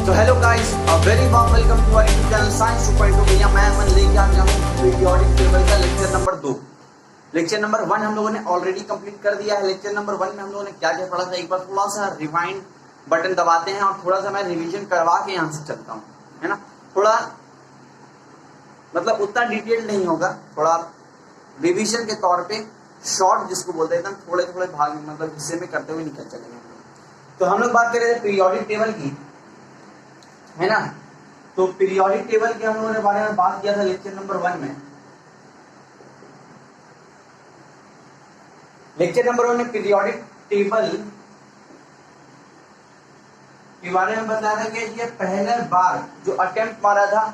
तो hello guys, a very warm welcome to our YouTube channel science 2.0। भैया मैं मन लेके आ गया हूँ पीरियोडिक टेबल का लेक्चर नंबर 2। लेक्चर नंबर 1 हम लोगों ने ऑलरेडी कंप्लीट कर दिया है। लेक्चर नंबर 1 में हम लोगों ने क्या क्या पढ़ा था, एक बार थोड़ा सा रिवाइंड बटन दबाते हैं और थोड़ा सा मैं रिवीजन करवा के यहाँ से चलता हूँ, है ना। थोड़ा मतलब उतना डिटेल नहीं होगा, थोड़ा रिवीजन के तौर पे शॉर्ट जिसको बोलते हैं, एकदम थोड़े थोड़े भाग मतलब हिस्से में करते हुए निकल चलेंगे। तो हम लोग बात कर रहे थे पीरियोडिक टेबल की, है ना। तो पीरियोडिक टेबल के हम लोगों ने बारे में बात किया था लेक्चर नंबर 1 में। लेक्चर नंबर 1 में पीरियोडिक टेबल के बारे में बताया था कि ये पहले बार जो अटेम्प्ट मारा था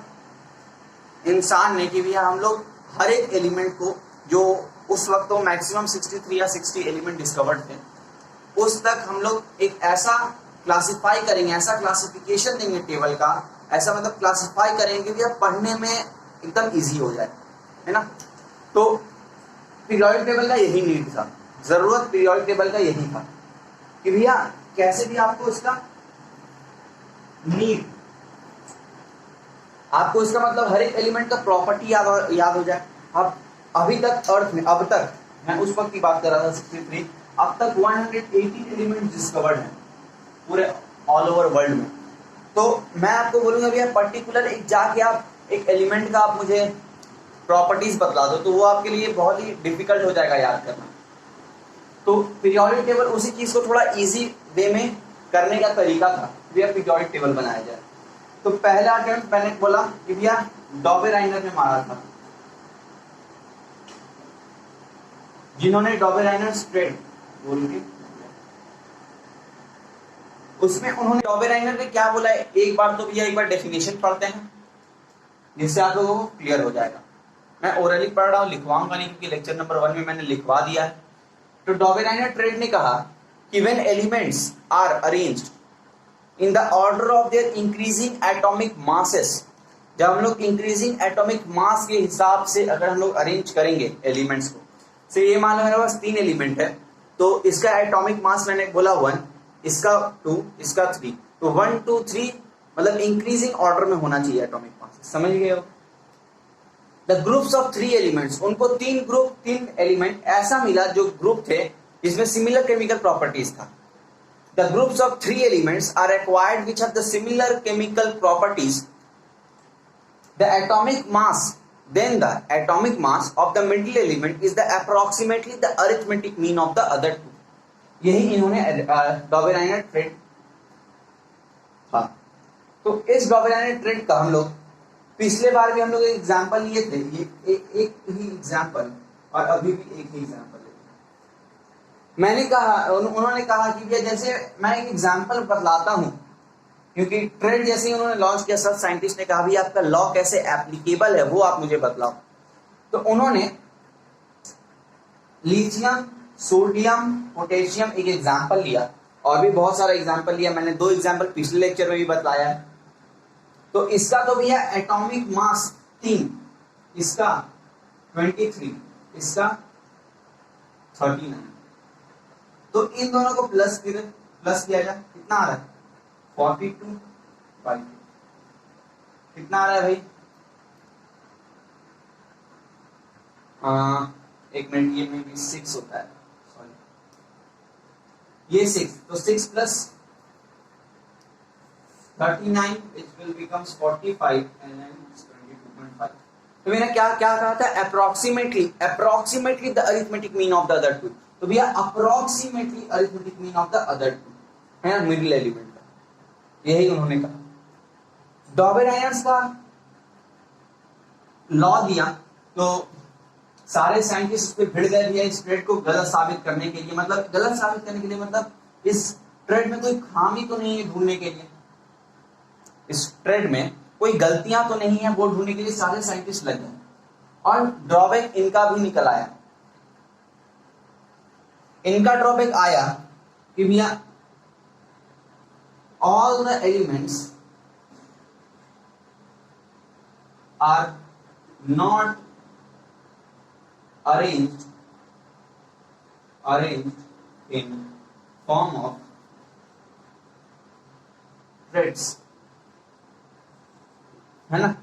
इंसान ने कि भैया हम लोग हर एक एलिमेंट को, जो उस वक्त तो मैक्सिमम 63 या 60 एलिमेंट डिस्कवर्ड थे, उस तक हम लोग एक ऐसा क्लासिफाई करेंगे, ऐसा क्लासिफिकेशन देंगे टेबल का, ऐसा मतलब क्लासिफाई करेंगे कि अब पढ़ने में एकदम इजी हो जाए, है ना। तो पीरियोडिक टेबल का यही नीड था, जरूरत पीरियोडिक टेबल का यही था कि भैया कैसे भी आपको इसका नीड, आपको इसका मतलब हर एक एलिमेंट का प्रॉपर्टी याद हो जाए। अब अभी तक अर्थ में, अब तक मैं उस वक्त की बात कर रहा था 63, अब तक 180 एलिमेंट डिस्कवर्ड हैं पूरे ऑल ओवर वर्ल्ड में। तो मैं आपको बोलूंगा भैया पर्टिकुलर एक जाके आप एक एलिमेंट का आप मुझे प्रॉपर्टीज बतला दो, तो वो आपके लिए बहुत ही डिफिकल्ट हो जाएगा याद करना। तो पीरियोडिक टेबल उसी चीज को थोड़ा इजी वे में करने का तरीका था, भैया पीरियोडिक टेबल बनाया जाए। तो पहला अटेम्प्ट मैंने बोला कि भैया डॉबेराइनर ने मारा था, जिन्होंने डॉबेराइनर स्ट्रेट बोल के, उसमें उन्होंने डॉबेराइनर ने क्या बोला है, एक बार तो भैया एक बार डेफिनेशन पढ़ते हैं जिससे आप लोगों को क्लियर हो जाएगा। मैं ओरली पढ़ रहा हूँ, लिखवाऊंगा नहीं क्योंकि लेक्चर नंबर 1 में मैंने लिखवा दिया है। तो डॉबेराइनर ट्रेड ने कहा कि when elements are arranged in the order of their increasing atomic masses, जब हम लोग इंक्रीजिंग एटॉमिक मास के हिसाब से अगर हम लोग अरेंज करेंगे एलिमेंट्स को, तो ये मान लो मेरे पास 3 एलिमेंट है, तो इसका एटॉमिक मास मैंने बोला 1, इसका 2, इसका 3, तो 1 2 3 मतलब इंक्रीजिंग ऑर्डर में होना चाहिए एटॉमिक मास, समझ गए हो। द ग्रुप्स ऑफ 3 एलिमेंट्स, उनको 3 एलिमेंट ऐसा मिला जो ग्रुप थे जिसमें सिमिलर केमिकल प्रॉपर्टीज था। The groups of 3 elements are acquired which have the similar chemical properties, the atomic mass, then the atomic mass of the middle element is the approximately the arithmetic mean of the other two। यही इन्होंने डॉबेराइनर trade था। तो इस डॉबेराइनर trade का हम लोग पिछले बार भी हम लोग एक एग्जांपल लिए थे, ये एक ही एग्जांपल, और अभी भी एक ही एग्जांपल लेते। मैंने कहा, उन्होंने कहा कि जैसे मैं एक एग्जांपल बतलाता हूं, क्योंकि ट्रेड जैसे ही उन्होंने लॉन्च किया, सब साइंटिस्ट ने कहा भी आपका लॉ कैसे एप्लीकेबल है वो आप मुझे बतलाओ। तो उन्होंने लिथियम, सोडियम, पोटेशियम एक एग्जांपल लिया, और भी बहुत सारा एग्जांपल लिया। मैंने 2 एग्जांपल पिछले लेक्चर में भी बतलाया है। तो इसका तो भैया एटॉमिक मास 3, इसका 23, इसका 39, तो इन दोनों को प्लस किया जाए, कितना आ रहा है 42 बाई 2, कितना आ रहा है भाई, एक मिनट, ये में 6 होता है, सॉरी ये 6, तो 6 plus 39 which will becomes 45 and then 22.5। तो मैंने क्या कहा था, approximately the arithmetic mean of the other two. तो भैया approximately arithmetic mean of the other two है मिडिल एलिमेंट का, यही उन्होंने कहा। डॉबेराइनर्स का लॉ दिया तो सारे साइंटिस्ट उस पर भिड़ गए भैया इस ट्रेड को गलत साबित करने के लिए, मतलब गलत साबित करने के लिए, मतलब इस ट्रेड में कोई खामी तो नहीं है ढूंढने के लिए, इस ट्रेड में कोई गलतियां तो नहीं है वो ढूंढने के लिए सारे साइंटिस्ट लग गए, और ड्रॉबैक इनका भी निकल आया। इनका ड्रॉबैक आया कि भैया all the elements are not arranged in form of threads, है ना।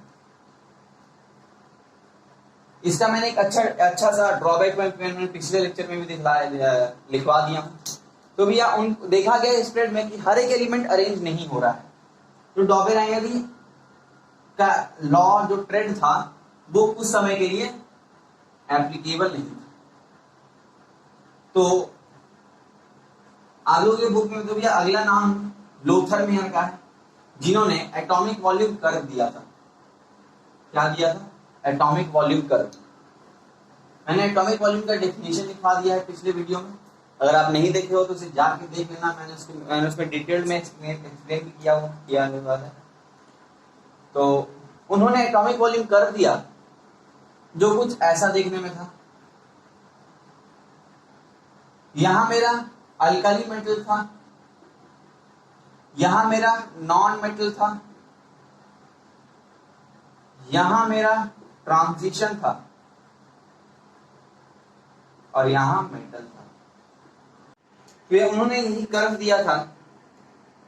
इसका मैंने एक अच्छा सा ड्रॉबैक मैंने पिछले लेक्चर में भी लिखवा दिया हूं। तो भैया उन देखा गया स्प्रेड में कि हर एक एलिमेंट अरेंज नहीं हो रहा है, तो डॉबेराइनरी का लॉ जो ट्रेंड था वो कुछ समय के लिए एप्लीकेबल नहीं था। तो आगे के बुक में तो भैया अगला नाम लोथर मेयर का है, जिन्होंने एटॉमिक वॉल्यूम कर्व दिया था। क्या दिया था? Atomic volume curve. मैंने एटॉमिक वॉल्यूम का डेफिनेशन लिखवा दिया है पिछले वीडियो में, अगर आप नहीं देखे हो तो उसे जाके देख लेना। मैंने उसमें डिटेल में एक्सप्लेन भी किया हुआ है। तो उन्होंने एटॉमिक वॉल्यूम कर्व दिया जो कुछ ऐसा देखने में था। यहां मेरा अल्काली मेटल था, यहां मेरा नॉन मेटल था, यहां मेरा ट्रांजिशन था और यहां मेटल था। तो उन्होंने यही कर्व दिया था।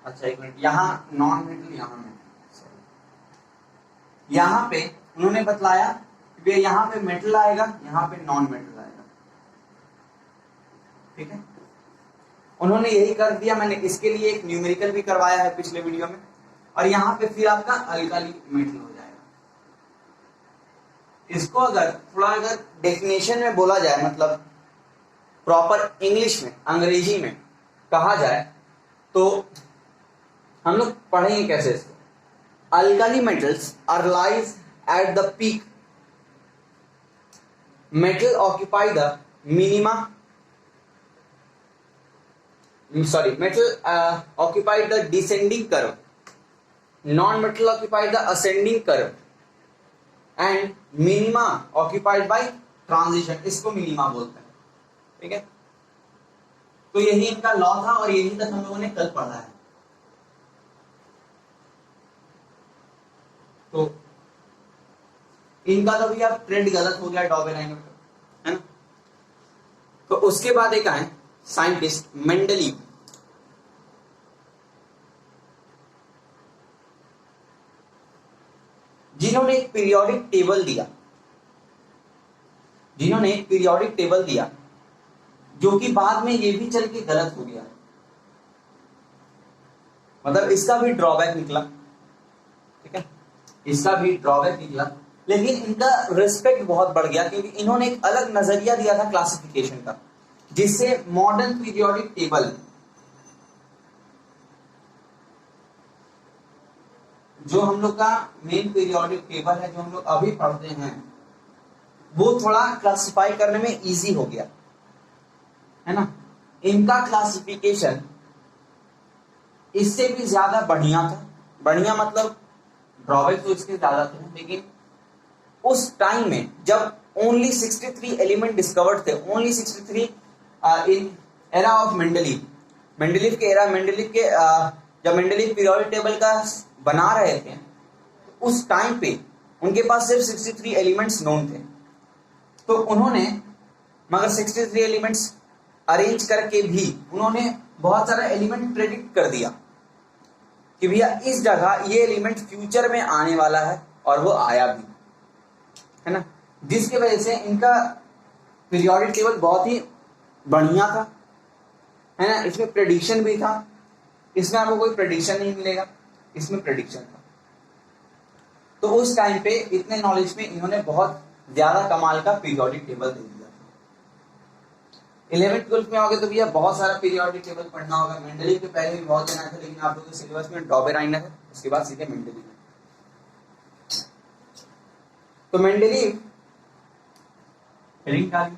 अच्छा एक मिनट, यहां नॉन मेटल, यहां मेटल, यहां पे उन्होंने बतलाया कि यहां पे मेटल आएगा, यहां पे नॉन मेटल आएगा। ठीक है, उन्होंने यही कर दिया। मैंने इसके लिए एक न्यूमेरिकल भी करवाया है पिछले वीडियो में, और यहां पे फिर आपका अल्काली मेटल हो जाएगा। इसको अगर डेफिनेशन में बोला जाए, मतलब प्रॉपर इंग्लिश में, अंग्रेजी में कहा जाए, तो हम लोग पढ़ेंगे कैसे इसको। Alkali metals are lies at the peak, metal occupy the minima, metal occupy the descending curve, non-metal occupy the ascending curve, and minima occupied by transition, इसको मिनिमा बोलते हैं। ठीक है, तो यही इनका लॉ था और यही तक हम लोगों ने कल पढ़ा है। तो इनका तो भी आप ट्रेंड गलत हो गया डॉबेराइनर का, है ना। तो उसके बाद एक आए साइंटिस्ट मेंडलीव, जिन्होंने एक पीरियोडिक टेबल दिया, जो कि बाद में ये भी चल के गलत हो गया। मतलब इसका भी ड्रॉबैक निकला। ठीक है, इसका भी ड्रॉबैक निकला, लेकिन इनका रिस्पेक्ट बहुत बढ़ गया, क्योंकि इन्होंने एक अलग नजरिया दिया था क्लासिफिकेशन का, जिससे मॉडर्न पीरियोडिक टेबल, जो हम लोग का मेन पीरियोडिक टेबल है, जो हम लोग अभी पढ़ते हैं, वो थोड़ा क्लासिफाई करने में इजी हो गया, है ना। इनका क्लासिफिकेशन इससे भी ज्यादा बढ़िया था। बढ़िया मतलब ड्रॉबैक तो इसके ज्यादा थे, लेकिन उस टाइम में जब ओनली 63 एलिमेंट डिस्कवर्ड थे, only 63 in era of Mendeleev के एरा, जब मेंडलीव पीरियोडिक टेबल का बना रहे थे, उस टाइम पे उनके पास सिर्फ 63 एलिमेंट्स नोन थे। तो उन्होंने मगर 63 एलिमेंट्स अरेंज करके भी उन्होंने बहुत सारा एलिमेंट प्रेडिक्ट कर दिया कि भैया इस जगह ये एलिमेंट फ्यूचर में आने वाला है, और वो आया भी, है ना। जिसकी वजह से इनका पीरियोडिक टेबल बहुत ही बढ़िया था, है ना। इसमें प्रेडिक्शन भी था, इसमें आपको कोई प्रेडिक्शन नहीं मिलेगा, इसमें प्रेडिक्शन था। तो उस टाइम पे इतने नॉलेज में इन्होंने बहुत ज्यादा कमाल का पीरियोडिक टेबल दे दिया। 11th 12th में आओगे तो भैया बहुत सारा पीरियोडिक टेबल पढ़ना होगा। मेंडलीव के पहले भी बहुत देना था, लेकिन आप लोगों के सिलेबस में डॉबेराइनर है, उसके बाद सीधे मेंडलीव है। तो मेंडलीव हेडिंग डाली,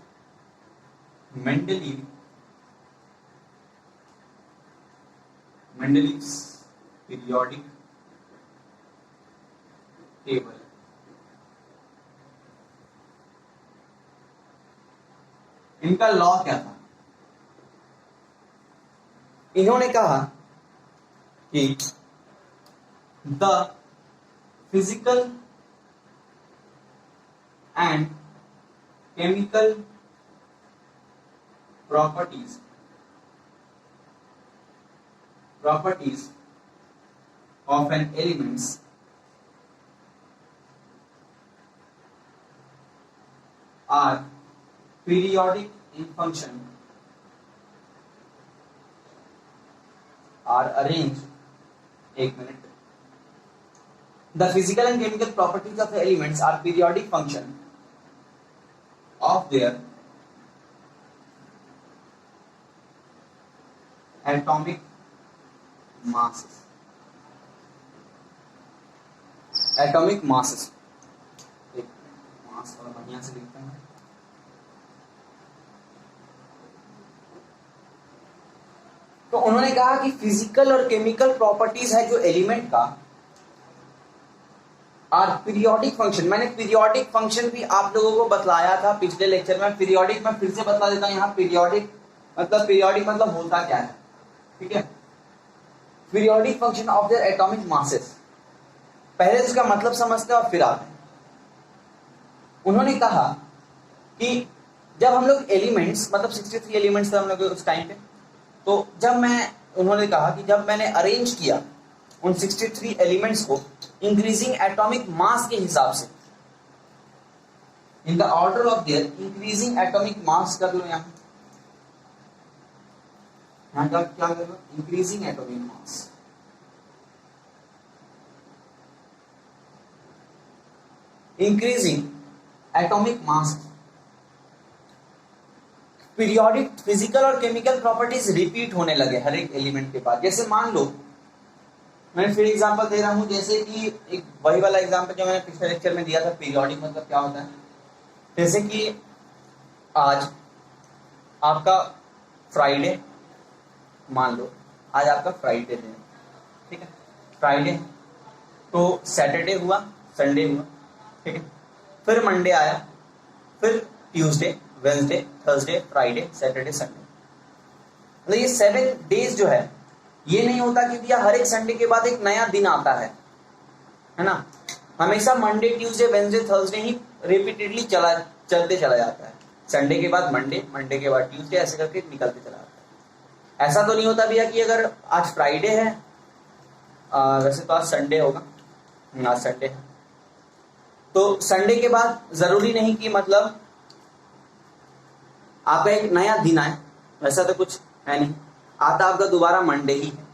मेंडलीव्स पीरियोडिक टेबल। इनका लॉ क्या था? इन्होंने कहा कि the physical and chemical properties of an elements are periodic in function are arrange, एक minute, the physical and chemical properties of elements are periodic function of their atomic masses, atomic masses, एक मास और बढ़िया से लिखते हैं। तो उन्होंने कहा कि फिजिकल और केमिकल प्रॉपर्टीज है जो एलिमेंट का आर पीरियोडिक फंक्शन। मैंने पीरियोडिक फंक्शन भी आप लोगों को बतलाया था पिछले लेक्चर में। पीरियोडिक मैं फिर से बता देता हूं। यहाँ पीरियोडिक मतलब होता क्या है, ठीक है। Periodic function of their atomic masses, पहले इसका मतलब समझते हैं और फिर आते हैं। उन्होंने कहा कि जब हम लोग एलिमेंट्स, मतलब 63 एलिमेंट्स थे हम लोग उस टाइम पे, तो उन्होंने कहा कि जब मैंने अरेंज किया उन 63 एलिमेंट्स को इंक्रीजिंग एटॉमिक मास के हिसाब से, इन the order of their increasing atomic mass, कर लो यहाँ क्या करेगा, increasing atomic mass, increasing atomic mass, periodic physical और केमिकल प्रॉपर्टीज रिपीट होने लगे हर एक एलिमेंट के बाद। जैसे मान लो, मैं फिर एग्जांपल दे रहा हूं, जैसे कि एक वही वाला एग्जांपल जो मैंने पिछले लेक्चर में दिया था, पीरियोडिक मतलब क्या होता है। जैसे कि आज आपका फ्राइडे, मान लो आज आपका फ्राइडे दिन, ठीक है, फ्राइडे, तो सैटरडे हुआ, संडे हुआ, ठीक है, फिर मंडे आया, फिर Tuesday, Wednesday, Thursday, Friday, Saturday, Sunday. मतलब ये 7 डेज जो है, ये नहीं होता कि भैया हर एक संडे के बाद एक नया दिन आता है ना। हमेशा मंडे, ट्यूसडे, वेडनेसडे, थर्सडे ही रिपीटेडली चलते चला जाता है। संडे के बाद मंडे, मंडे के बाद ट्यूसडे, ऐसे करके निकलते चला जाता है। ऐसा तो नहीं होता भैया कि अगर आज फ्राइडे है, वैसे तो आज संडे होगा, आज संडे है, तो संडे के बाद जरूरी नहीं कि मतलब आपका एक नया दिन आए, वैसा तो कुछ है नहीं, आता आपका दोबारा मंडे ही है।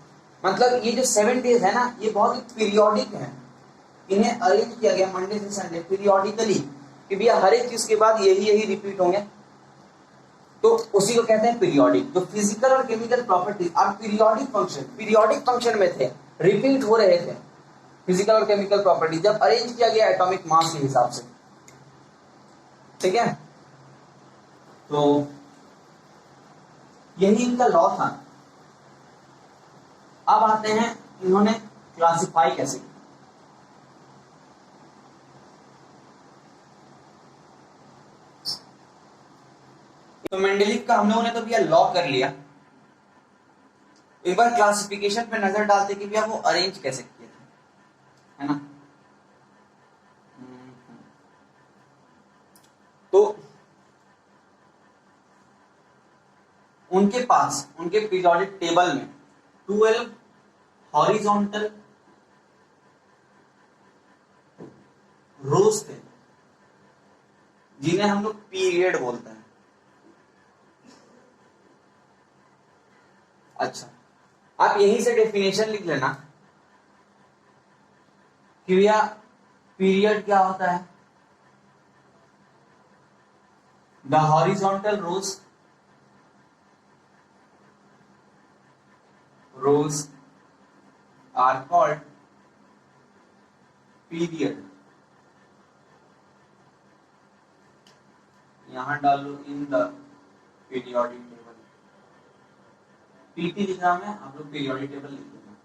मतलब ये जो 7 डेज है ना, ये बहुत ही पीरियोडिक है, इन्हें अरेंज किया गया मंडे से संडे पीरियोडिकली, कि भैया हर एक चीज के बाद यही रिपीट होंगे, तो उसी को कहते हैं पीरियोडिक। जो फिजिकल और केमिकल प्रॉपर्टीज और पीरियोडिक फंक्शन में थे, रिपीट हो रहे थे फिजिकल और केमिकल प्रॉपर्टीज, जब अरेंज किया गया एटॉमिक मास के हिसाब से, ठीक है। तो यही इनका लॉ था। अब आते हैं इन्होंने क्लासिफाई कैसे किया। तो मेंडेलीव का हम लोगों ने तो भैया लॉ कर लिया, एक बार क्लासिफिकेशन पे नजर डालते कि भैया वो अरेंज कैसे किए थे, है ना। तो उनके पास उनके पीरियोडिक टेबल में 12 हॉरिजॉन्टल रोज थे, जिन्हें हम लोग पीरियड बोलते हैं। अच्छा, आप यहीं से डेफिनेशन लिख लेना कि भैया पीरियड क्या होता है। The horizontal rows are called period. यहां डाल लो in the periodic table, PT लिखना है, आप लोग पीरियोडिक टेबल लिख लेना।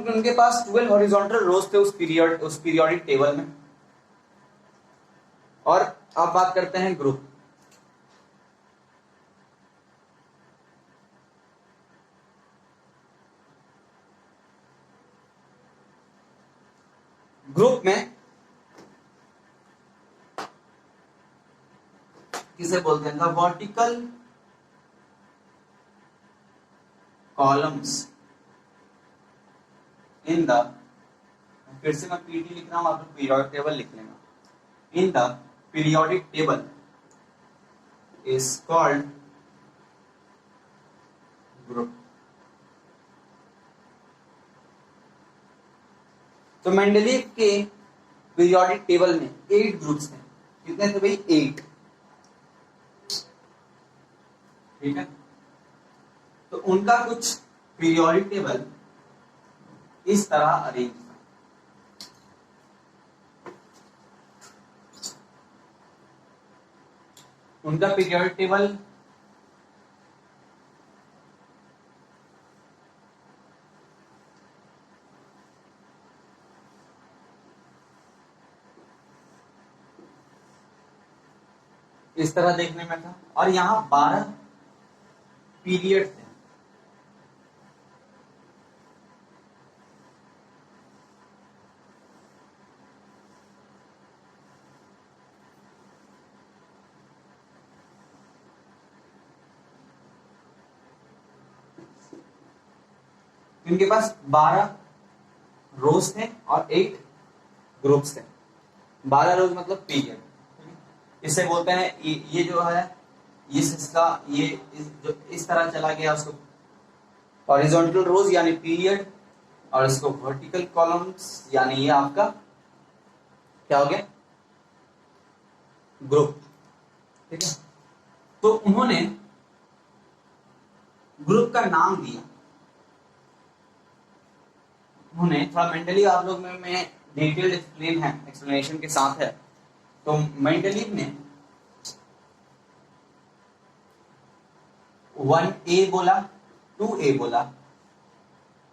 उनके पास 12 हॉरिजॉन्टल रोज थे उस पीरियोडिक टेबल में। और अब बात करते हैं ग्रुप। ग्रुप में किसे बोलते हैं? वर्टिकल कॉलम्स इन द, फिर से मैं पीटी लिख रहा हूं, आप लोग पीरियोडिक टेबल लिख लेना। in the periodic table is called group. तो मेंडलीव के पीरियोडिक टेबल में 8 ग्रुप्स थे। कितने थे भाई? 8। ठीक है, तो उनका कुछ पीरियोडिक टेबल इस तरह अरेंज था। उनका पीरियोडिक टेबल इस तरह देखने में था, और यहां 12 पीरियड थे। इनके पास 12 रोज थे और 8 ग्रुप्स थे। 12 रोज मतलब पीरियड, इसे बोलते हैं ये जो है इसका ये जो इस तरह चला गया उसको हॉरिजॉन्टल रोज यानी पीरियड, और इसको वर्टिकल कॉलम्स यानी ये आपका क्या हो गया? ग्रुप। ठीक है, तो उन्होंने ग्रुप का नाम दिया। उन्होंने थोड़ा मेंटली आप लोग में डिटेल्ड एक्सप्लेनेशन के साथ है। तो मेंडलीव ने 1A बोला, 2A बोला।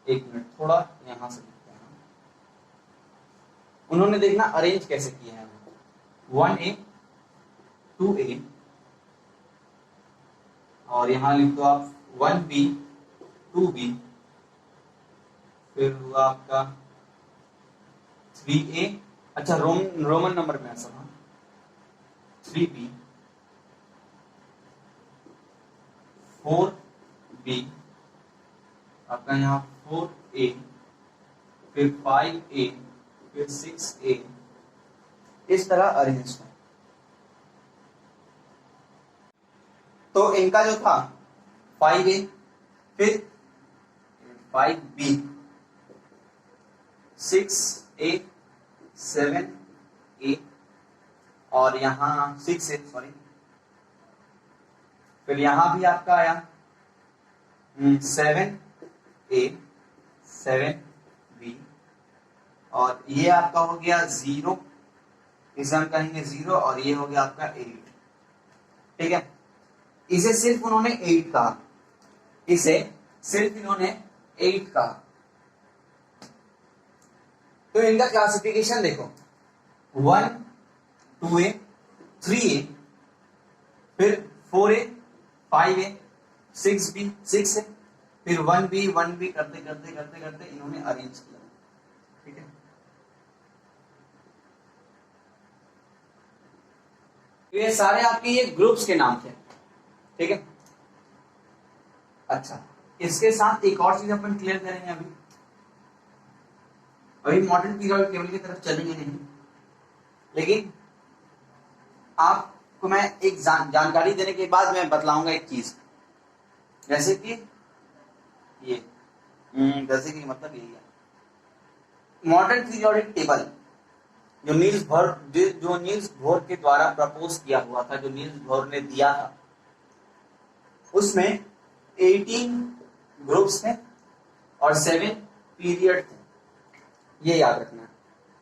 एक मिनट, थोड़ा यहां से लिखते हैं। उन्होंने देखना अरेंज कैसे किया है। 1A 2A और यहां लिख दो आप 1B 2B, फिर हुआ आपका 3A। अच्छा, रोमन नंबर में ऐसा 3B 4B, आपका यहाँ 4A, फिर 5A, फिर 6A, इस तरह अरेंज है। तो इनका जो था 5A, फिर 5B, 6A, 7A और यहाँ 6A, सॉरी, फिर यहां भी आपका आया 7A 7B, और ये आपका हो गया 0, इसे हम कहेंगे 0, और ये हो गया आपका 8। ठीक है, इसे सिर्फ उन्होंने 8 कहा, इसे सिर्फ इन्होंने 8 कहा। तो इनका क्लासिफिकेशन देखो, 1 2A 3A, फिर 4A 5A 6B 6A, फिर 1B 1B करते करते करते करते इन्होंने अरेंज किया। ठीक है, ये सारे आपके ये ग्रुप्स के नाम थे। ठीक है, अच्छा, इसके साथ एक और चीज अपन क्लियर करेंगे। अभी मॉडर्न पीरियोडिक टेबल की तरफ चलेंगे नहीं, लेकिन आपको मैं एक जानकारी देने के बाद मैं बतलाऊंगा एक चीज, जैसे कि ये जैसे कि मतलब यही है मॉडर्न पीरियोडिक टेबल जो नील्स बोर के द्वारा प्रपोज किया हुआ था, जो नील्स बोर ने दिया था, उसमें 18 ग्रुप्स थे और 7 पीरियड थे। ये याद रखना,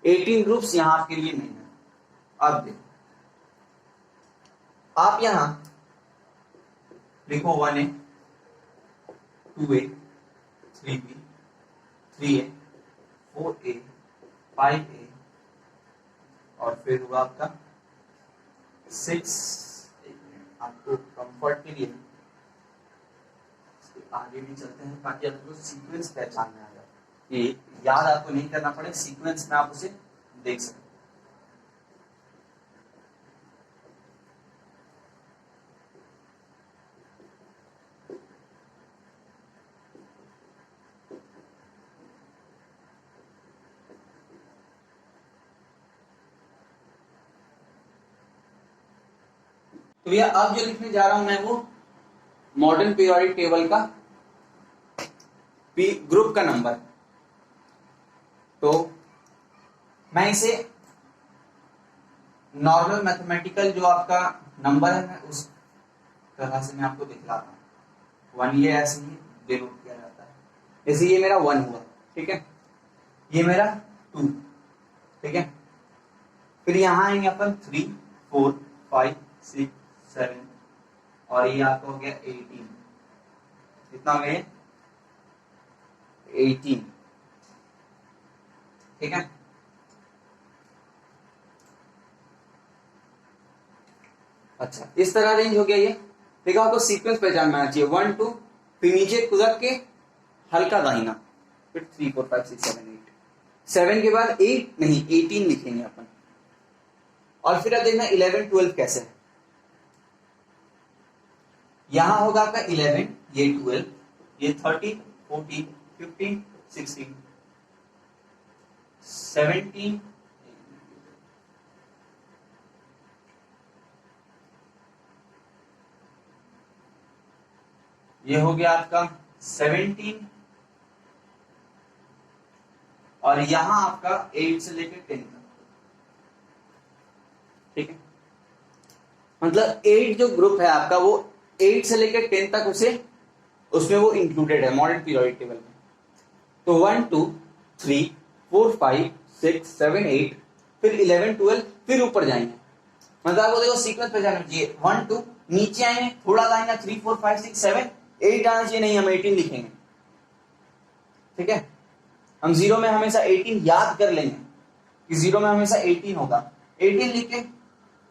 18 ग्रुप्स यहां आपके लिए नहीं है। अब देखो, आप यहां लिखो 1A 2A 3B 3A 4A 5A और फिर हुआ आपका 6। आपको कंफर्ट के लिए आगे भी चलते हैं ताकि आपको सीक्वेंस पहचान में आ जाए, ये याद आपको नहीं करना पड़े, सीक्वेंस में आप उसे देख सकते। तो भैया अब जो लिखने जा रहा हूं मैं वो मॉडर्न पीरियोडिक टेबल का ग्रुप का नंबर। तो मैं इसे नॉर्मल मैथमेटिकल जो आपका नंबर है मैं उस तरह से मैं आपको दिखलाता हूं। 1 ये ऐसे ही डिनोट किया जाता है, जैसे ये मेरा 1 हुआ, ठीक है, ये मेरा 2, ठीक है, फिर यहां आएंगे अपन 3 4 5 6 7 और ये आपका हो गया 18, कितना हो गया 18, ठीक है। अच्छा, इस तरह रेंज हो गया ये। देखो आपको सीक्वेंस पहचान में आना चाहिए, 1 2 फिर नीचे कुदक के हल्का दाहिना, फिर 3 4 5 6 7 8, 7 के बाद 8 नहीं 18 लिखेंगे अपन। और फिर अब देखना 11 12 कैसे है। यहां होगा आपका 11, ये 12, ये 13 14 15 16 17, ये हो गया आपका 17 और यहां आपका 8 से लेकर 10 तक, ठीक है। मतलब 8 जो ग्रुप है आपका वो 8 से लेकर 10 तक उसमें वो इंक्लूडेड है मॉडर्न पीरियोडिक टेबल में। तो 1 2 3 4 5 6 7 8 फिर 11 12 फिर ऊपर जाएंगे। मतलब आपको देखो सीक्वेंस पे जाना चाहिए, 1 2 नीचे आएंगे थोड़ा लाएंगे 3 4 5 6 7 8 आना चाहिए, नहीं हम 18 लिखेंगे, ठीक है। हम जीरो में हमेशा 18 याद कर लेंगे कि जीरो में हमेशा 18 होगा, 18 लिख के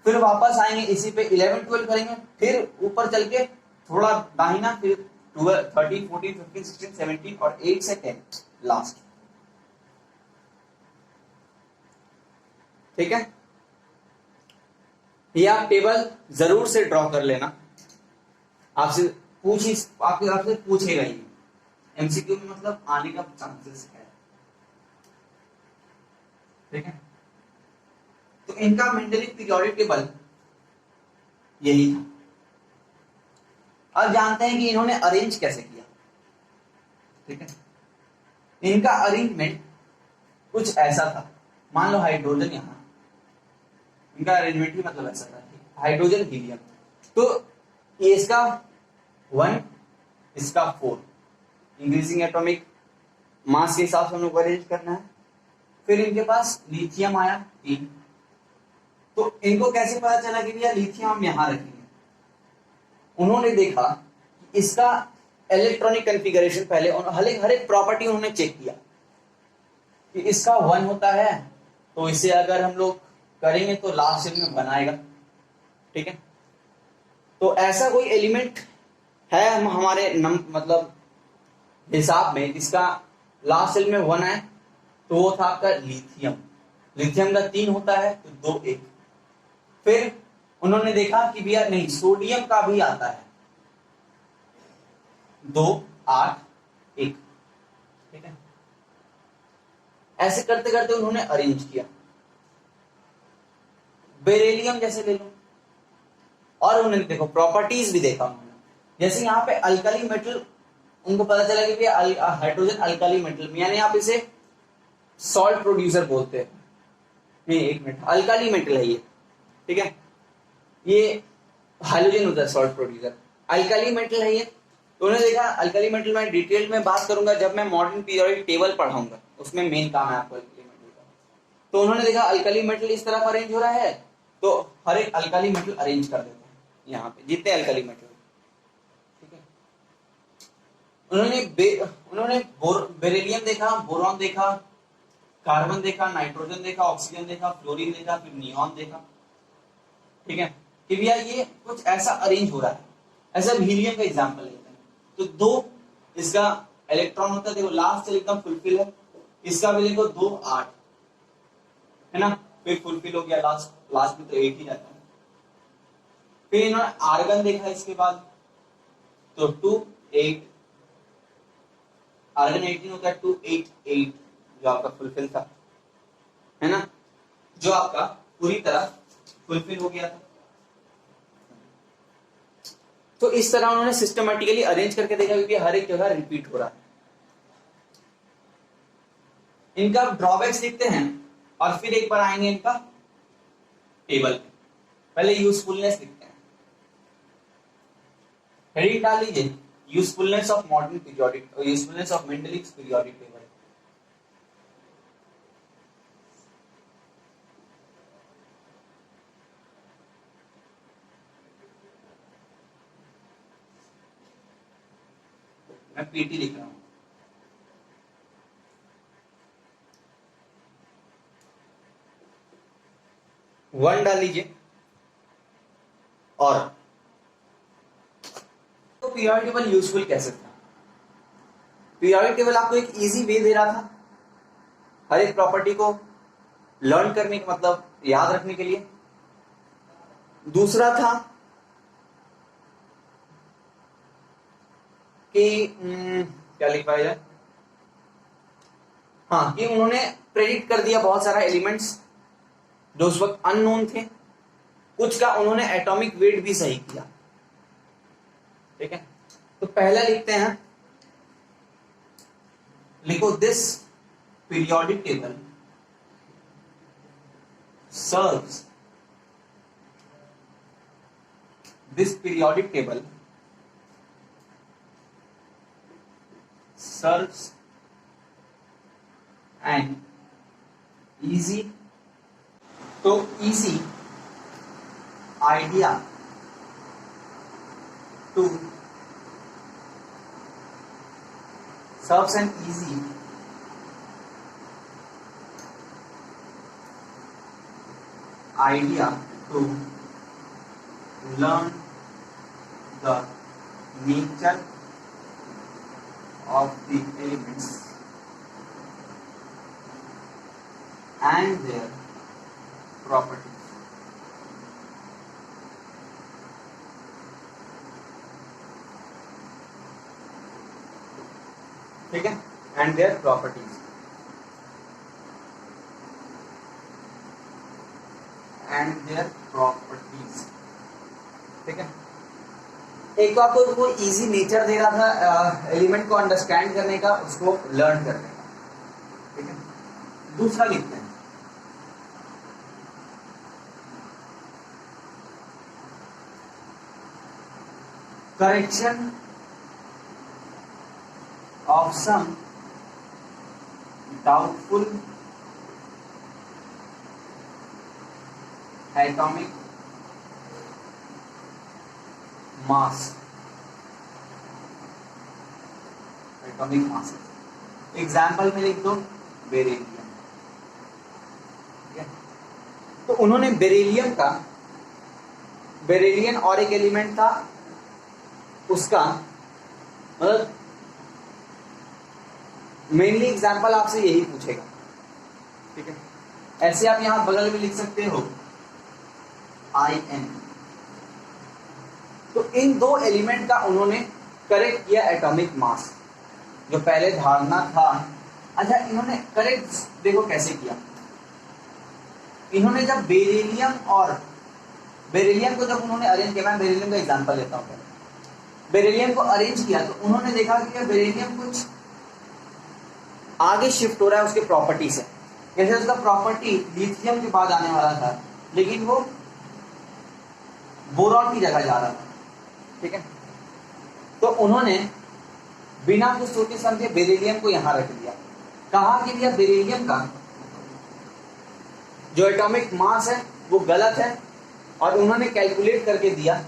फिर वापस आएंगे इसी पे 11 12 करेंगे, फिर ऊपर चल के थोड़ा दाहिना, फिर 12 13 14 15 16 17 और 8 से 10 लास्ट, ठीक है। ये आप टेबल जरूर से ड्रॉ कर लेना, आपसे आपसे पूछेगा ही, एमसीक्यू में मतलब आने का चांसेस है, ठीक है। तो इनका मेंडलिक पीरियोडिक टेबल यही था। अब जानते हैं कि इन्होंने अरेंज कैसे किया, ठीक है। इनका अरेंजमेंट कुछ ऐसा था, मान लो हाइड्रोजन यहां, इनका अरेंजमेंट ही मतलब ऐसा था, हाइड्रोजन हीलियम, तो ये इसका 1 इसका 4 इंक्रीजिंग एटॉमिक मास के हिसाब से हम लोग अरेंज करना है। फिर इनके पास लिथियम आया 3, तो इनको कैसे पता चला कि भैया लिथियम हम यहां रखेंगे। उन्होंने देखा कि इसका इलेक्ट्रॉनिक कॉन्फ़िगरेशन पहले हर एक प्रॉपर्टी उन्होंने चेक किया कि इसका 1 होता है तो इसे अगर हम लोग करेंगे तो लास्ट सेल में बनाएगा, ठीक है। तो ऐसा कोई एलिमेंट है हम हमारे मतलब हिसाब में जिसका लास्ट सेल में 1 है, तो वो था आपका लिथियम। लिथियम का 3 होता है तो 2 1। फिर उन्होंने देखा कि भैया नहीं सोडियम का भी आता है 2 8 1, ठीक है। ऐसे करते करते उन्होंने अरेंज किया। बेरिलियम जैसे ले लो, और उन्होंने देखो प्रॉपर्टीज भी देखा उन्होंने, जैसे यहाँ पे अल्कली मेटल, उनको पता चला कि भैया हाइड्रोजन अल्कली मेटल, यानी आप इसे सॉल्ट प्रोड्यूसर बोलते हैं, नहीं एक मिनट, अल्कली मेटल है ये, ठीक है, ये हाइड्रोजन होता है सॉल्ट प्रोड्यूसर, अल्कली मेटल है ये। तो उन्होंने देखा अल्कली मेटल, मैं डिटेल में बात करूंगा जब मैं मॉडर्न पीरियोडिक टेबल पढ़ाऊंगा, उसमें मेन काम है आपको अल्कली मेटल का। तो उन्होंने देखा अल्कली मेटल इस तरफ अरेंज हो रहा है, तो हर एक अल्कली मेटल अरेंज कर देते हैं यहाँ पे जितने अल्कली मेटल, ठीक है। उन्होंने बेरिलियम देखा, बोरॉन देखा, कार्बन देखा, नाइट्रोजन देखा, ऑक्सीजन देखा, फ्लोरीन देखा, फिर नियॉन देखा, ठीक है, कि भैया ये कुछ ऐसा अरेंज हो रहा है। ऐसा हीलियम का एग्जांपल लेते हैं, तो 2 इसका इलेक्ट्रॉन होता है, देखो लास्ट सेल एकदम फुलफिल है, इसका भी देखो 2 8 है ना, फिर फुलफिल हो गया, लास्ट में तो 8 ही रहता है। फिर इन्होंने आर्गन देखा इसके बाद, तो 2 8, आर्गन 18 होता है, 2 8 8 जो आपका फुलफिल था, है ना, जो आपका पूरी तरह फुलफिल हो गया था। तो इस तरह उन्होंने सिस्टमेटिकली अरेंज करके देखा क्योंकि हर एक जगह रिपीट हो रहा है। इनका ड्रॉबैक्स देखते हैं और फिर एक बार आएंगे इनका टेबल। पहले यूजफुलनेस लिखते हैं, हेडिंग डाल लीजिए usefulness of modern periodic, usefulness of Mendeleev's periodic table. मैं पीटी लिख रहा हूं। वन डाल लीजिए और तो पीरियोडिक टेबल यूजफुल कैसे था? पीरियोडिक टेबल आपको एक इजी वे दे रहा था हर एक प्रॉपर्टी को लर्न करने का, मतलब याद रखने के लिए। दूसरा था कि क्या लिखा है, हाँ, कि उन्होंने प्रेडिक्ट कर दिया बहुत सारा एलिमेंट्स जो उस वक्त अननोन थे, कुछ का उन्होंने एटॉमिक वेट भी सही किया। ठीक है, तो पहला लिखते हैं, लिखो this periodic table serves, this periodic table serves an easy, तो easy idea to serves an easy idea to learn the nature of the elements and their properties. ठीक है, and their properties. And their properties. ठीक है, एक तो आपको वो easy nature दे रहा था एलिमेंट को अंडरस्टैंड करने का, उसको लर्न करने का। ठीक है, दूसरा लिखते हैं, correction of some doubtful atomic mass, atomic mass. Example में लिख दो बेरिलियम। ठीक है, तो उन्होंने बेरिलियम का, बेरिलियम और एक एलिमेंट था उसका, मतलब मेनली एग्जाम्पल आपसे यही पूछेगा। ठीक है, ऐसे आप यहां बगल में लिख सकते हो IN। तो इन दो एलिमेंट का उन्होंने करेक्ट किया एटॉमिक मास, जो पहले धारणा था। अच्छा, इन्होंने करेक्ट देखो कैसे किया। इन्होंने जब बेरिलियम और बेरिलियम को जब उन्होंने अरेंज किया, मैं बेरिलियम का एग्जांपल लेता हूं। बेरिलियम को अरेंज किया तो उन्होंने देखा कि बेरिलियम कुछ आगे शिफ्ट हो रहा है उसके प्रॉपर्टी से। जैसे उसका प्रॉपर्टी लिथियम के बाद आने वाला था, लेकिन वो बोरॉन की जगह जा रहा था। ठीक है, तो उन्होंने बिना कुछ सोचे समझे बेरिलियम को यहां रख दिया। कहा कि भैया बेरिलियम का जो एटॉमिक मास है वो गलत है, और उन्होंने कैलकुलेट करके दिया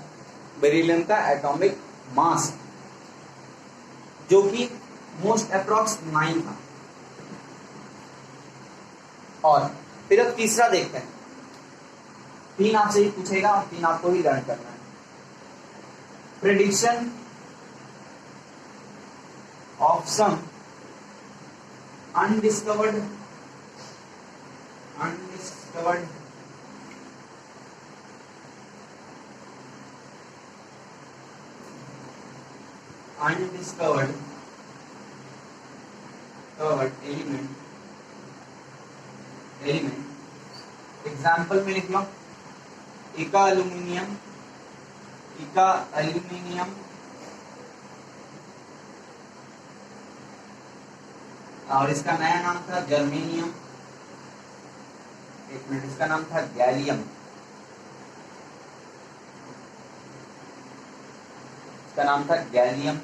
बेरिलियम का एटॉमिक मास, जो कि मोस्ट अप्रॉक्स 9 था। और फिर अब तीसरा देखते हैं, 3 आपसे ही पूछेगा और 3 आपको ही लर्न करना है। Prediction of some undiscovered element. Example में लिख लो एका अल्यूमिनियम इका एल्यूमिनियम और इसका नया नाम था जर्मेनियम। एक मिनट, इसका नाम था गैलियम। इसका नाम था गैलियम।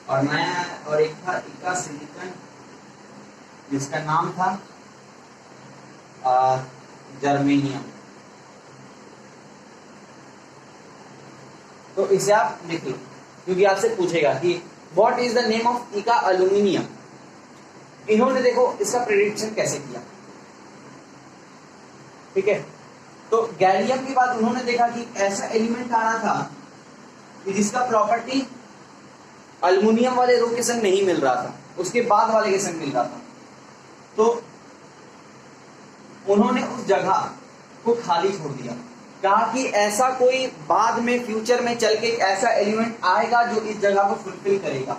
और नया और एक था इका सिलिकॉन जिसका नाम था जर्मेनियम। तो इसे आप लिख लो क्योंकि आपसे पूछेगा कि what is the name of इका एल्यूमिनियम। इन्होंने देखो इसका प्रेडिक्शन कैसे किया, ठीक है। तो गैलियम के बाद उन्होंने देखा कि ऐसा एलिमेंट आ रहा था कि जिसका प्रॉपर्टी एल्युमिनियम वाले रो के संग नहीं मिल रहा था, उसके बाद वाले के संग मिल रहा था। तो उन्होंने उस जगह को खाली छोड़ दिया, कहा कि ऐसा कोई बाद में फ्यूचर में चल के ऐसा एलिमेंट आएगा जो इस जगह को फुलफिल करेगा।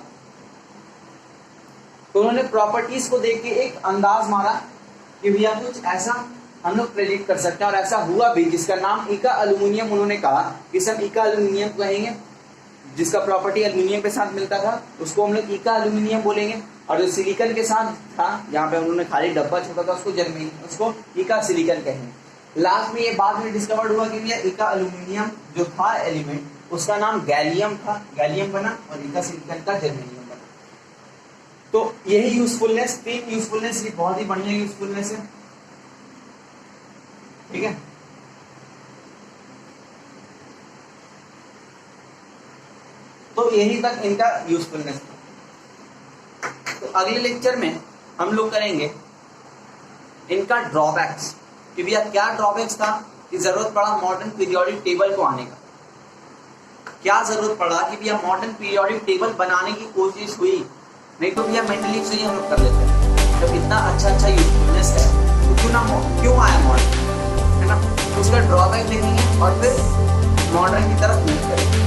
तो उन्होंने प्रॉपर्टीज को देख के एक अंदाज मारा कि भैया कुछ ऐसा हम लोग प्रेडिक्ट कर सकते हैं, और ऐसा हुआ भी, जिसका नाम इका एल्युमिनियम। उन्होंने कहा कि सब इका एल्युमिनियम कहेंगे, जिसका प्रॉपर्टी एल्युमिनियम के साथ मिलता था उसको हम लोग इका एल्युमिनियम बोलेंगे, और जो सिलिकॉन के साथ था जहाँ पे उन्होंने खाली डब्बा छोड़ा था उसको इका सिलिकॉन कहेंगे। लास्ट में ये बाद में डिस्कवर्ड हुआ कि भैया इका एल्युमिनियम जो था एलिमेंट उसका नाम गैलियम था, गैलियम बना, और इका सिलिकॉन का जर्मेनियम बना। तो यही यूजफुलनेस, तीन यूजफुलनेस, ये बहुत ही बढ़िया यूजफुलनेस है, ठीक है। तो यही तक इनका यूजफुलनेस था। तो अगले लेक्चर में हम लोग करेंगे इनका ड्रॉबैक्स, कि भैया क्या ड्रॉबैक्स था कि जरूरत पड़ा मॉडर्न पीरियोडिक टेबल को आने का, क्या जरूरत पड़ा कि भैया मॉडर्न पीरियोडिक टेबल बनाने की कोशिश हुई, नहीं तो भैया मेंटली से ही हम लोग कर लेते हैं। जब इतना अच्छा यूजफुलनेस है तो क्यों आया मॉडर्न, है ना। तो उसका ड्रॉबैक देखेंगे और फिर मॉडर्न की तरफ मूव करेंगे।